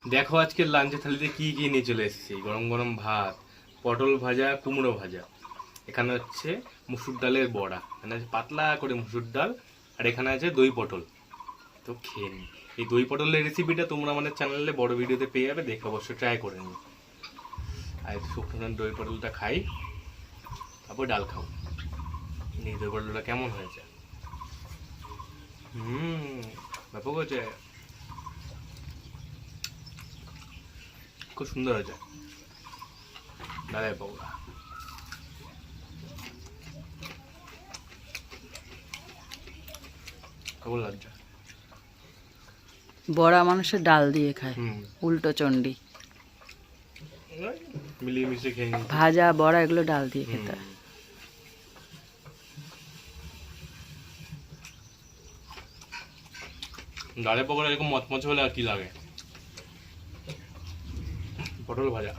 দেখো আজকের লাঞ্চে থালিতে কি কি নিয়ে চলে এসেছি। গরম গরম ভাত, পটল ভাজা, কুমড়ো ভাজা, এখানে হচ্ছে মুসুর ডালের বড়া, এখানে আছে পাতলা করে মুসুর ডাল, আর এখানে আছে দই পটল। তো খেয়ে নি। এই দই পটলের রেসিপিটা তোমরা আমাদের চ্যানেলে বড় ভিডিওতে পেয়ে যাবে, দেখে অবশ্যই ট্রাই করে নিও। আর শুকনো দই পটলটা খাই, তারপর ডাল খাও। এই দই পটলটা কেমন হয়েছে? ব্যাপক হয়েছে, খুব সুন্দর হয়েছে। ডালের পকোড়া কেমন লাগছে? বড়া মানুষের ডাল দিয়ে খায়, উল্টো চণ্ডী। মিলিয়ে মিশিয়ে খেয়ে নিই। ভাজা বড়া এগুলো ডাল দিয়ে খেতে হয়। ডালের পকোড়া এরকম মচমচে হলে আর কি লাগে। পটল ভাজা